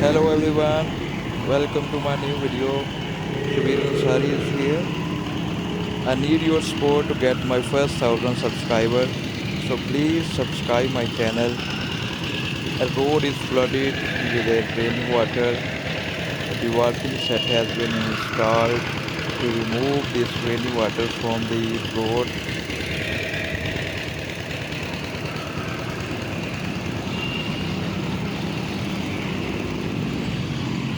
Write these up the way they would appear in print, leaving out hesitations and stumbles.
Hello everyone, welcome to my new video. Shabir Ansari is here. I need your support to get my first 1000 subscribers. So please subscribe my channel. A road is flooded with a rainy water. A dewatering set has been installed to remove this rainy water from the road.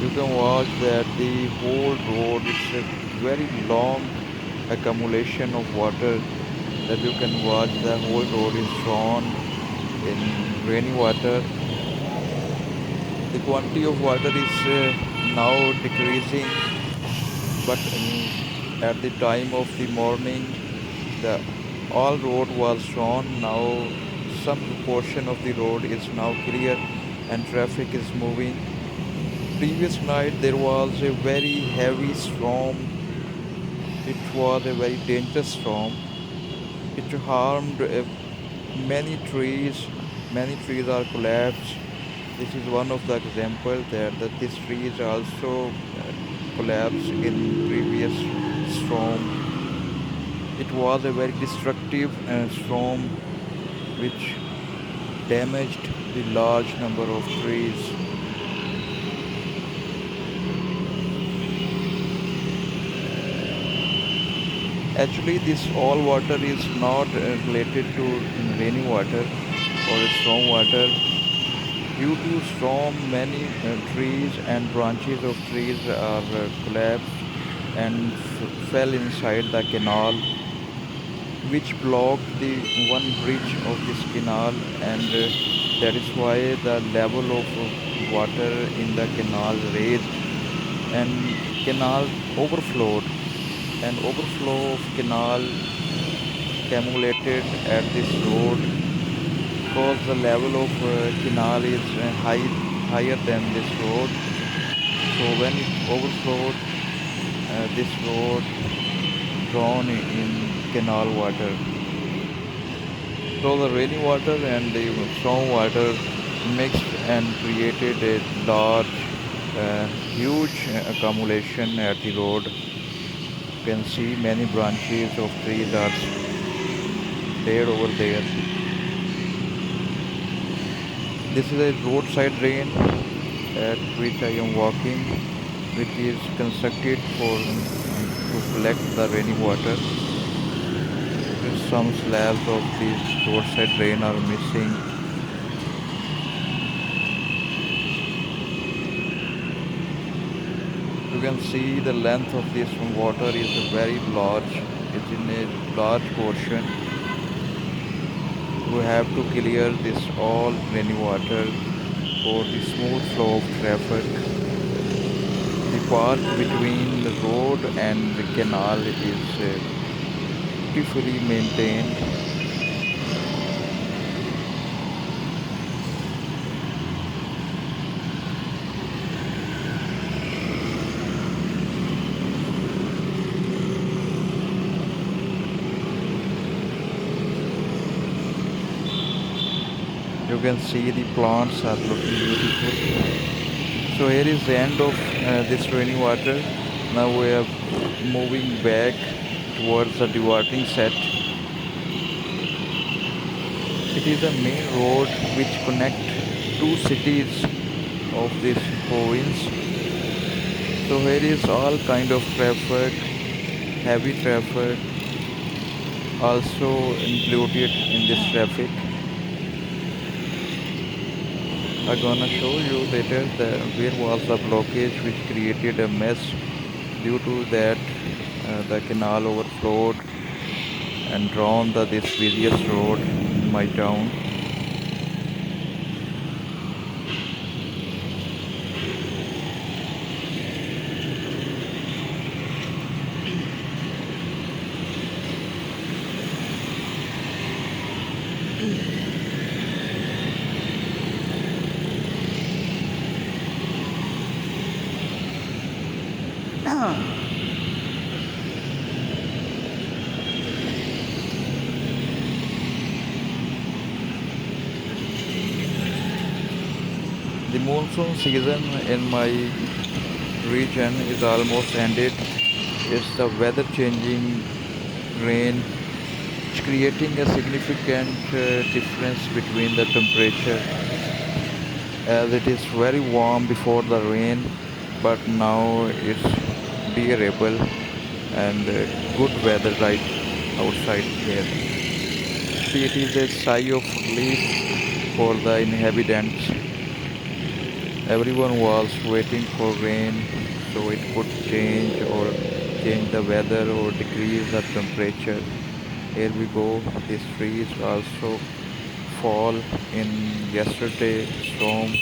You can watch that the whole road is a very long accumulation of water that you can watch. The whole road is drawn in rainy water. The quantity of water is now decreasing, but at the time of the morning the all road was drawn. Now some portion of the road is now clear and traffic is moving. Previous night there was a very heavy storm. It was a very dangerous storm. It harmed many trees. Many trees are collapsed. This is one of the examples that this trees also collapsed in previous storm. It was a very destructive storm which damaged the large number of trees. Actually, this all water is not related to rainy water or storm water. Due to storm, many trees and branches of trees are collapsed and fell inside the canal, which blocked the one bridge of this canal, and that is why the level of water in the canal raised and canal overflowed. And overflow of canal accumulated at this road because the level of canal is higher than this road. So when it overflowed, this road drawn in canal water. So the rainy water and the storm water mixed and created a large, huge accumulation at the road. You can see many branches of trees are there over there. This is a roadside drain at which I am walking, which is constructed for to collect the rainy water. Some slabs of this roadside drain are missing. You can see the length of this water is very large. It's in a large portion. We have to clear this all rainy water for the smooth flow of traffic. The path between the road and the canal is beautifully maintained. You can see the plants are looking beautiful. So here is the end of this rainy water. Now we are moving back towards the dewatering set. It is a main road which connects two cities of this province. So here is all kind of traffic, heavy traffic also included in this traffic. I'm gonna show you later where was the blockage which created a mess. Due to that, the canal overflowed and drowned this busiest road in my town. The moon monsoon season in my region is almost ended. It's the weather changing rain. It's creating a significant difference between the temperature, as it is very warm before the rain, but now it's bearable and good weather right outside here. See, it is a sigh of relief for the inhabitants. Everyone was waiting for rain so it could change the weather or decrease the temperature. Here we go. These trees also fall in yesterday storm.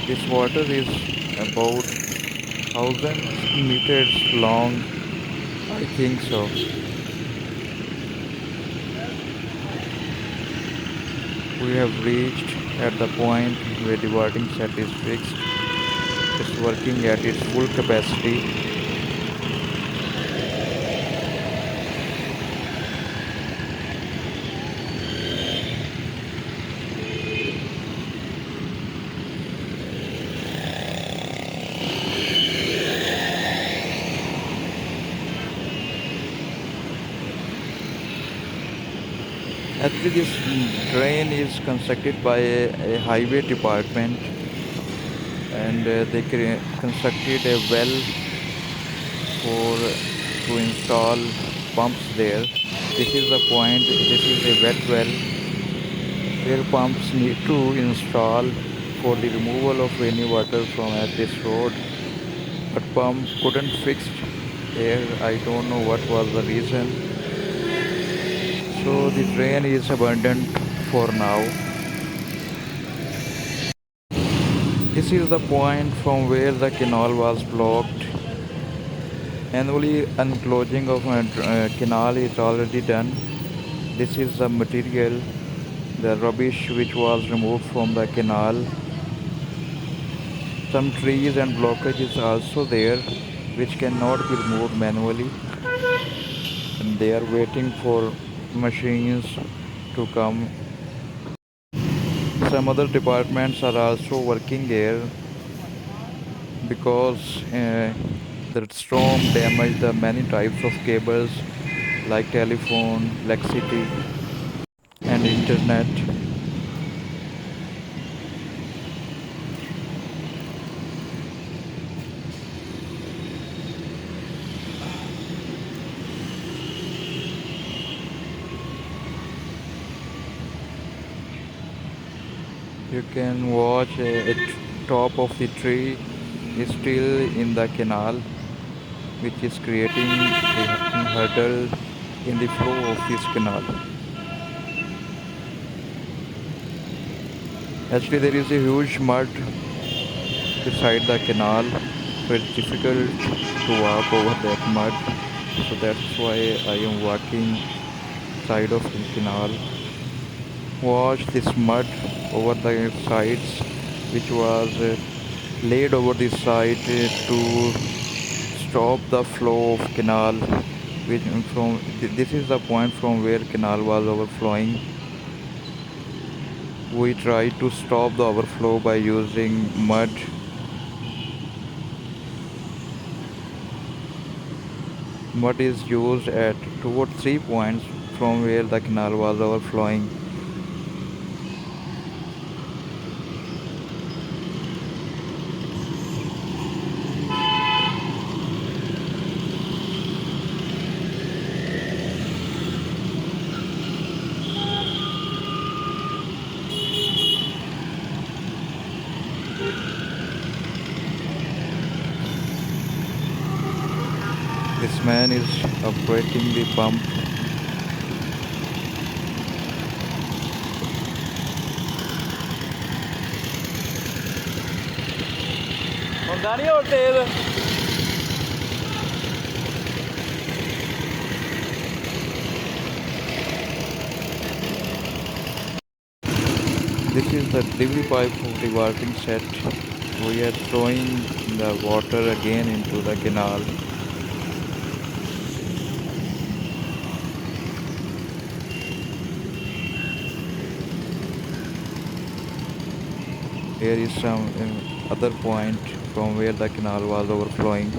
This water is about 1,000 meters long, I think so. We have reached at the point where the dewatering set is fixed. It's working at its full capacity. Actually, this drain is constructed by a highway department, and they constructed a well for to install pumps there. This is the point. This is a wet well where pumps need to install for the removal of rainwater from at this road. But pump couldn't fix here. I don't know what was the reason. So the drain is abandoned for now. This is the point from where the canal was blocked. Annually, unclogging of a canal is already done. This is the material, the rubbish which was removed from the canal. Some trees and blockages also there, which cannot be removed manually, and they are waiting for machines to come. Some other departments are also working here because the storm damaged the many types of cables like telephone, electricity, and internet. You can watch a top of the tree is still in the canal, which is creating a hurdle in the flow of this canal. Actually, there is a huge mud beside the canal, so it's difficult to walk over that mud. So that's why I am walking side of the canal. Watch this mud over the sides, which was laid over the side to stop the flow of canal. Which from this is the point from where canal was overflowing. We tried to stop the overflow by using mud. Mud is used at 2 or 3 points from where the canal was overflowing. This man is operating the pump. ਹੁੰਦਾ ਨਹੀਂ ਹੋਰ ਤੇਜ਼ This is the delivery pipe of dewatering set. We are throwing the water again into the canal. Here is some other point from where the canal was overflowing.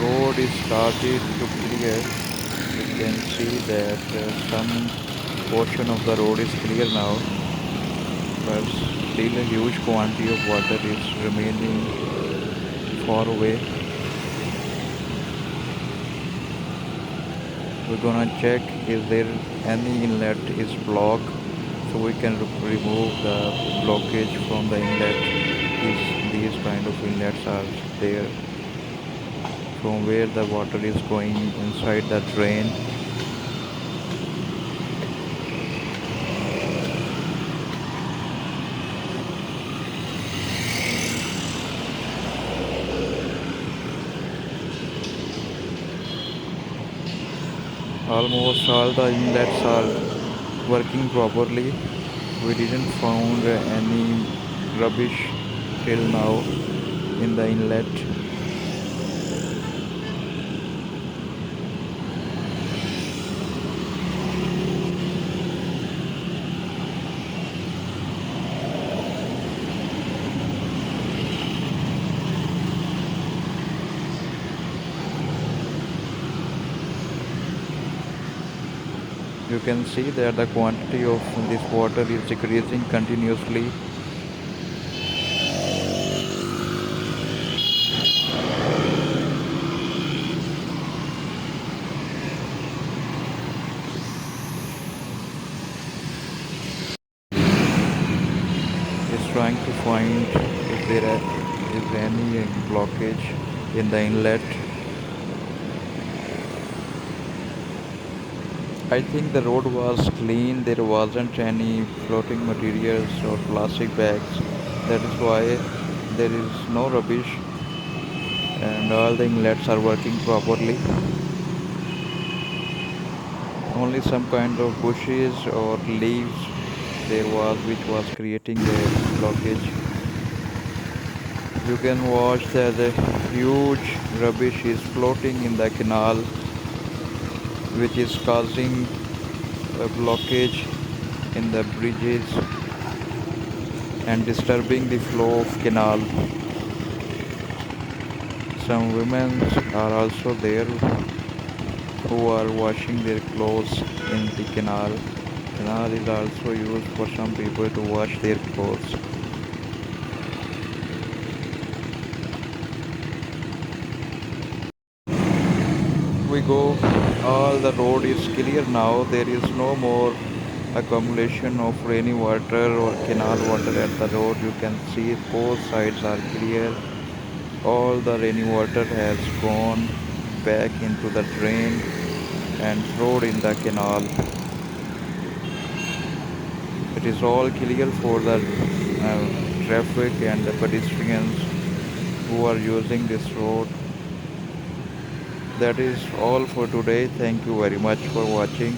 Road is started to clear. You can see that some portion of the road is clear now, but still a huge quantity of water is remaining far away. We're gonna check if there any inlet is blocked, so we can remove the blockage from the inlet. These kind of inlets are there from where the water is going inside the drain. Almost all the inlets are working properly. We didn't found any rubbish till now in the inlet. You can see that the quantity of this water is decreasing continuously. It's trying to find if there is any blockage in the inlet. I think the road was clean, there wasn't any floating materials or plastic bags. That is why there is no rubbish and all the inlets are working properly. Only some kind of bushes or leaves there was which was creating a blockage. You can watch that a huge rubbish is floating in the canal, which is causing a blockage in the bridges and disturbing the flow of canal. Some women are also there who are washing their clothes in the canal. Canal is also used for some people to wash their clothes. We go, all the road is clear now. There is no more accumulation of rainy water or canal water at the road. You can see both sides are clear. All the rainy water has gone back into the drain and flowed in the canal. It is all clear for the traffic and the pedestrians who are using this road. That is all for today. Thank you very much for watching.